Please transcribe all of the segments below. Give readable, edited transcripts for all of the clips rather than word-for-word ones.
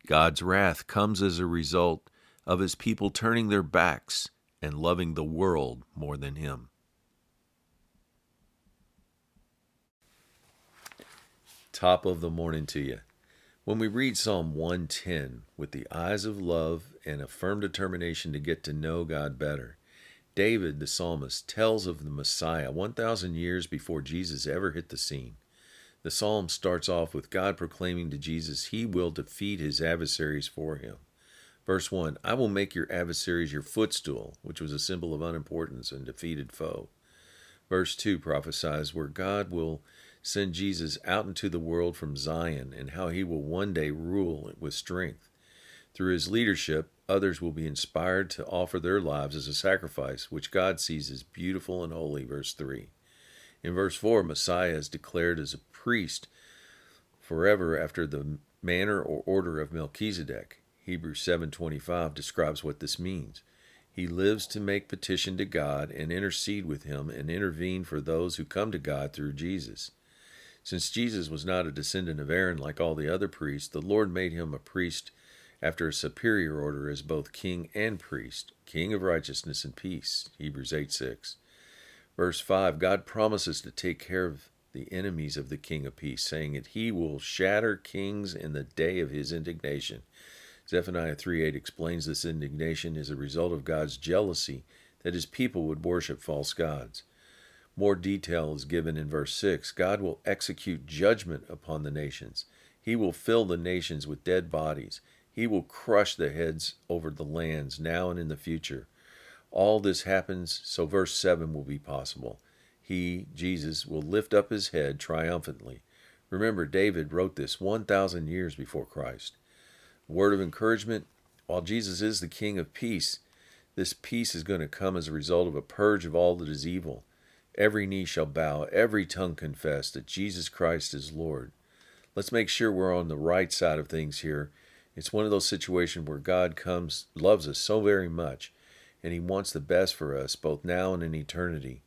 God's wrath comes as a result of his people turning their backs and loving the world more than him. Top of the morning to you. When we read Psalm 110 with the eyes of love and a firm determination to get to know God better, David, the psalmist, tells of the Messiah 1,000 years before Jesus ever hit the scene. The psalm starts off with God proclaiming to Jesus he will defeat his adversaries for him. Verse 1, I will make your adversaries your footstool, which was a symbol of unimportance and defeated foe. Verse 2 prophesies where God will send Jesus out into the world from Zion and how he will one day rule with strength. Through his leadership, others will be inspired to offer their lives as a sacrifice, which God sees as beautiful and holy. Verse 3. In verse 4, Messiah is declared as a priest forever after the manner or order of Melchizedek. Hebrews 7:25 describes what this means. He lives to make petition to God and intercede with him and intervene for those who come to God through Jesus. Since Jesus was not a descendant of Aaron like all the other priests, the Lord made him a priest after a superior order as both king and priest, king of righteousness and peace. Hebrews 8:6. Verse 5, God promises to take care of the enemies of the King of Peace, saying that he will shatter kings in the day of his indignation. Zephaniah 3:8 explains this indignation is a result of God's jealousy that his people would worship false gods. More detail is given in verse 6. God will execute judgment upon the nations. He will fill the nations with dead bodies. He will crush the heads over the lands now and in the future. All this happens so verse 7 will be possible. He, Jesus, will lift up his head triumphantly. Remember, David wrote this 1,000 years before Christ. Word of encouragement, while Jesus is the King of peace, this peace is going to come as a result of a purge of all that is evil. Every knee shall bow, every tongue confess that Jesus Christ is Lord. Let's make sure we're on the right side of things here. It's one of those situations where God loves us so very much, and he wants the best for us, both now and in eternity.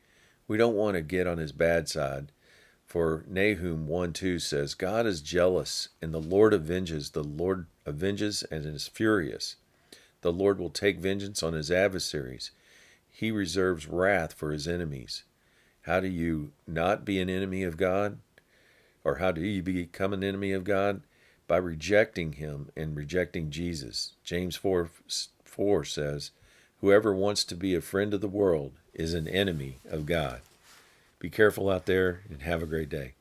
We don't want to get on his bad side. For Nahum 1:2 says, God is jealous, and the Lord avenges. The Lord avenges and is furious. The Lord will take vengeance on his adversaries. He reserves wrath for his enemies. How do you not be an enemy of God? Or how do you become an enemy of God? By rejecting him and rejecting Jesus. James 4:4 says, whoever wants to be a friend of the world is an enemy of God. Be careful out there and have a great day.